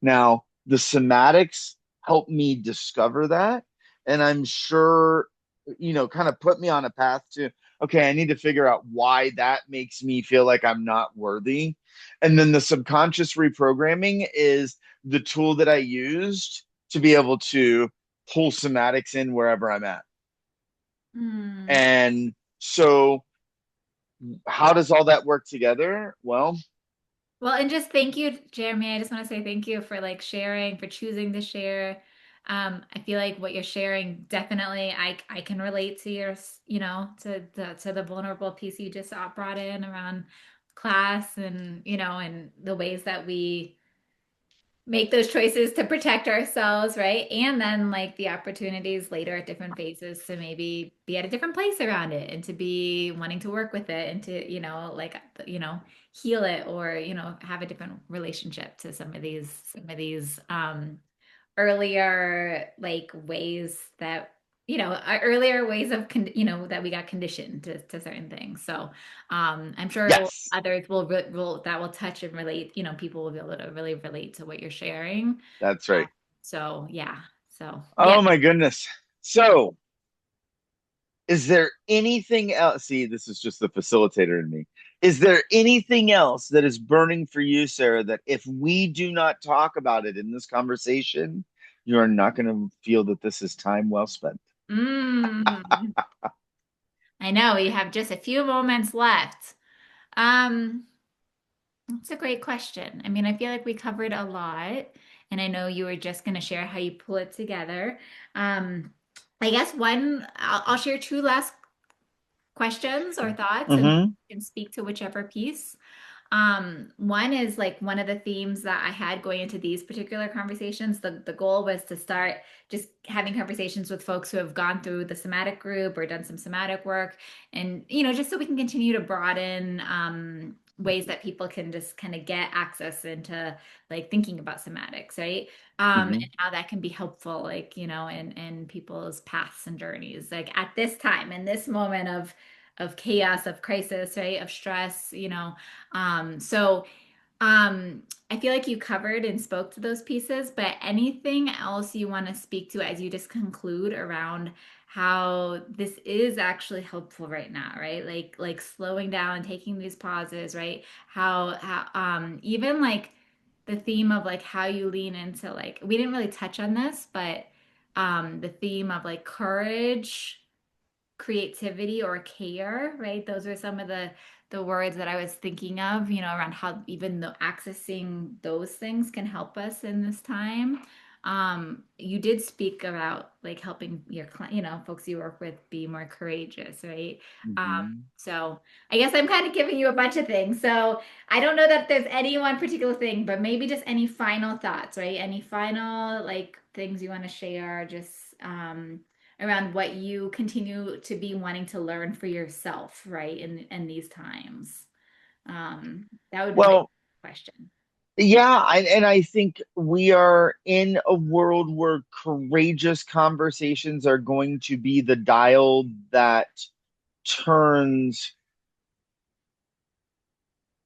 Now, the somatics helped me discover that. And I'm sure, kind of put me on a path to, okay, I need to figure out why that makes me feel like I'm not worthy. And then the subconscious reprogramming is the tool that I used to be able to pull somatics in wherever I'm at. Mm. And so, how does all that work together? Well, Well, and just thank you, Jeremy. I just want to say thank you for like sharing, for choosing to share. I feel like what you're sharing definitely I can relate to your, to the vulnerable piece you just brought in around class and, and the ways that we make those choices to protect ourselves, right? And then like the opportunities later at different phases to maybe be at a different place around it and to be wanting to work with it and to, heal it or, have a different relationship to some of these earlier like ways that earlier ways of that we got conditioned to certain things. So I'm sure yes, others will that will touch and relate, people will be able to really relate to what you're sharing. that's uh, right. so yeah, So yeah. Oh my goodness. So, is there anything else? See, this is just the facilitator in me. Is there anything else that is burning for you, Sarah, that if we do not talk about it in this conversation, you are not going to feel that this is time well spent? Mm, I know we have just a few moments left. Um, that's a great question. I mean, I feel like we covered a lot, and I know you were just going to share how you pull it together. Um, I guess I'll share two last questions or thoughts, and Mm-hmm. you can speak to whichever piece. One is like one of the themes that I had going into these particular conversations. The goal was to start just having conversations with folks who have gone through the somatic group or done some somatic work, and just so we can continue to broaden ways that people can just kind of get access into like thinking about somatics, right? Mm-hmm. And how that can be helpful, like in people's paths and journeys, like at this time, in this moment of chaos, of crisis, right, of stress, so I feel like you covered and spoke to those pieces, but anything else you want to speak to as you just conclude around how this is actually helpful right now, right? Like slowing down and taking these pauses, right? How even like the theme of like how you lean into like we didn't really touch on this, but the theme of like courage, creativity or care, right? Those are some of the words that I was thinking of, around how even though accessing those things can help us in this time. You did speak about like helping your client, folks you work with be more courageous, right? Mm-hmm. So I guess I'm kind of giving you a bunch of things. So I don't know that there's any one particular thing, but maybe just any final thoughts, right? Any final like things you want to share, just around what you continue to be wanting to learn for yourself, right? In these times. That would be my Well, question. yeah, and I think we are in a world where courageous conversations are going to be the dial that turns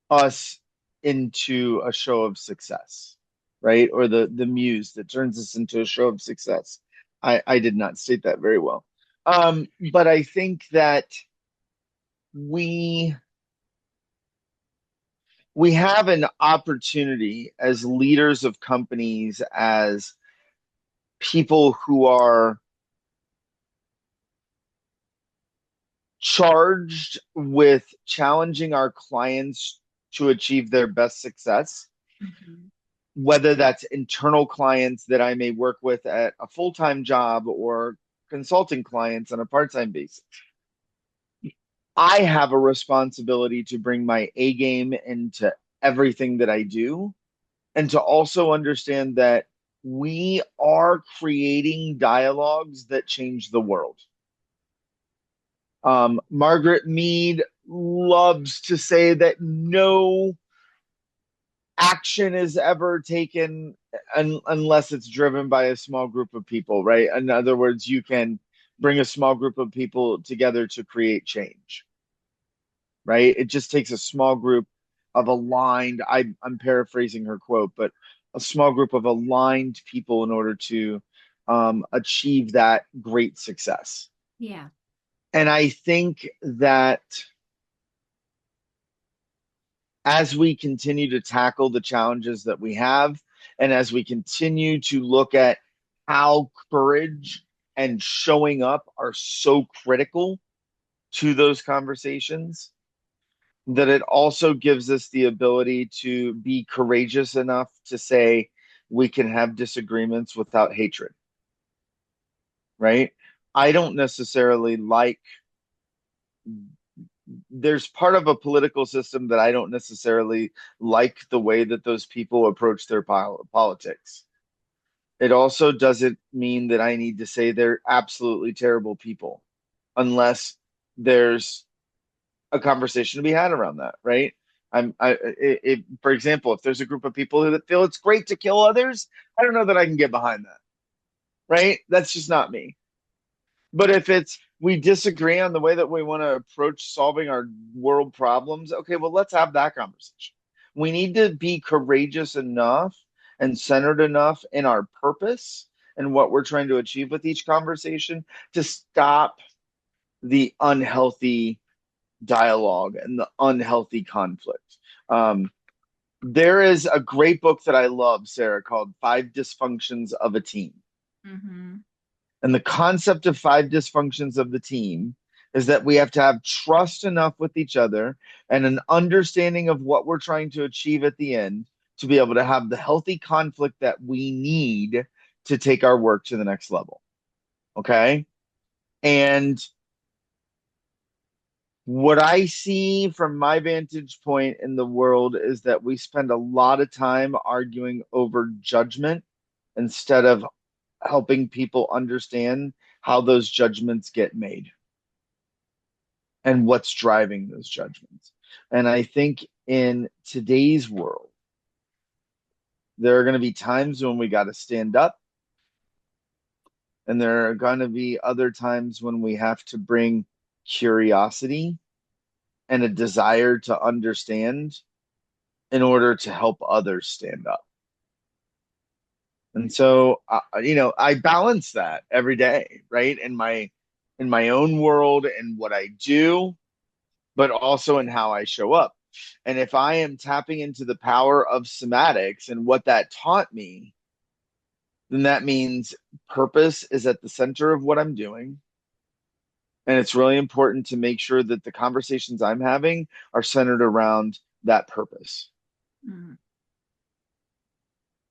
us into a show of success, right? Or the muse that turns us into a show of success. I did not state that very well. But I think that we we have an opportunity as leaders of companies, as people who are charged with challenging our clients to achieve their best success, Mhm. whether that's internal clients that I may work with at a full-time job or consulting clients on a part-time basis. I have a responsibility to bring my A game into everything that I do, and to also understand that we are creating dialogues that change the world. Margaret Mead loves to say that no action is ever taken unless it's driven by a small group of people, right? In other words, you can bring a small group of people together to create change, right? It just takes a small group of aligned, I'm paraphrasing her quote, but a small group of aligned people in order to achieve that great success. Yeah. And I think that as we continue to tackle the challenges that we have, and as we continue to look at how courage and showing up are so critical to those conversations, that it also gives us the ability to be courageous enough to say we can have disagreements without hatred, right? I don't necessarily like, there's part of a political system that I don't necessarily like the way that those people approach their politics. It also doesn't mean that I need to say they're absolutely terrible people unless there's a conversation to be had around that, right? For example, if there's a group of people that feel it's great to kill others, I don't know that I can get behind that, right? That's just not me. But if it's we disagree on the way that we want to approach solving our world problems, okay, well, let's have that conversation. We need to be courageous enough and centered enough in our purpose and what we're trying to achieve with each conversation to stop the unhealthy dialogue and the unhealthy conflict. Um, there is a great book that I love, Sarah, called Five Dysfunctions of a Team. Hmm. And the concept of five dysfunctions of the team is that we have to have trust enough with each other and an understanding of what we're trying to achieve at the end to be able to have the healthy conflict that we need to take our work to the next level. Okay. And what I see from my vantage point in the world is that we spend a lot of time arguing over judgment instead of helping people understand how those judgments get made and what's driving those judgments. And I think in today's world, there are going to be times when we got to stand up, and there are going to be other times when we have to bring curiosity and a desire to understand in order to help others stand up. And so, I balance that every day, right? In my own world and what I do, but also in how I show up. And if I am tapping into the power of somatics and what that taught me, then that means purpose is at the center of what I'm doing. And it's really important to make sure that the conversations I'm having are centered around that purpose. Hmm.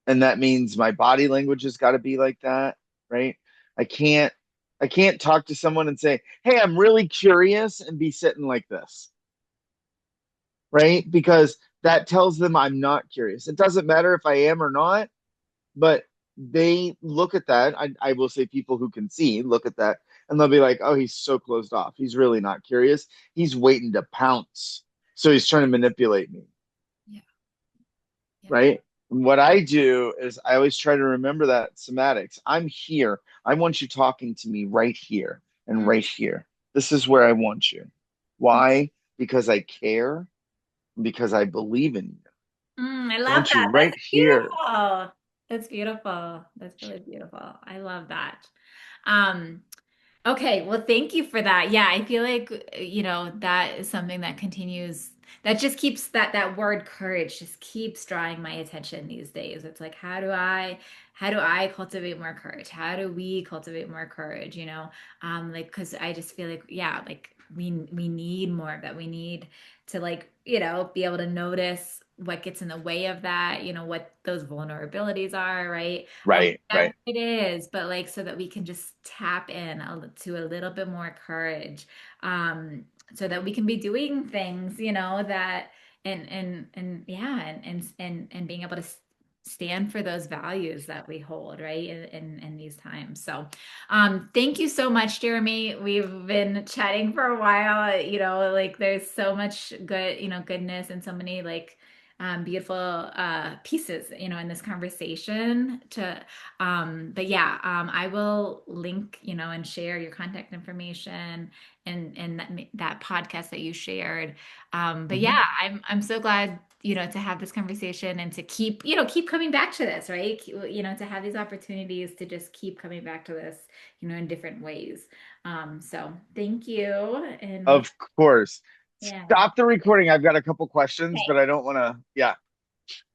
And that means my body language has got to be like that, right? I can't I can't talk to someone and say, "Hey, I'm really curious," and be sitting like this, right? Because that tells them I'm not curious. It doesn't matter if I am or not, but they look at that. I will say people who can see look at that and they'll be like, "Oh, he's so closed off. He's really not curious. He's waiting to pounce. So he's trying to manipulate me." Yeah. Yeah. Right? And what I do is I always try to remember that somatics. I'm here. I want you talking to me right here and right here. This is where I want you. Why? Because I care, because I believe in you. I I love want you that. right That's here. beautiful. That's beautiful. That's really beautiful. I love that. Um, Okay, well, thank you for that. Yeah, I feel like, that is something that continues, that just keeps that word courage just keeps drawing my attention these days. It's like, how do I cultivate more courage? How do we cultivate more courage, like, because I just feel like, yeah, like we need more of that. We need to, like, be able to notice what gets in the way of that, what those vulnerabilities are, right? Right, Whatever right. it is, but like so that we can just tap in to a little bit more courage, so that we can be doing things, that and yeah, and being able to stand for those values that we hold, right? In these times. So, thank you so much, Jeremy. We've been chatting for a while, like there's so much good, goodness and so many like beautiful pieces, in this conversation but yeah, I will link, and share your contact information and that podcast that you shared. But Mhm. yeah, I'm so glad, to have this conversation and to keep coming back to this, right? To have these opportunities to just keep coming back to this, in different ways. So thank you. And Of course. yeah. Stop the recording. I've got a couple questions, Okay. but I don't want to. Yeah.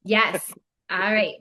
Yes. All right.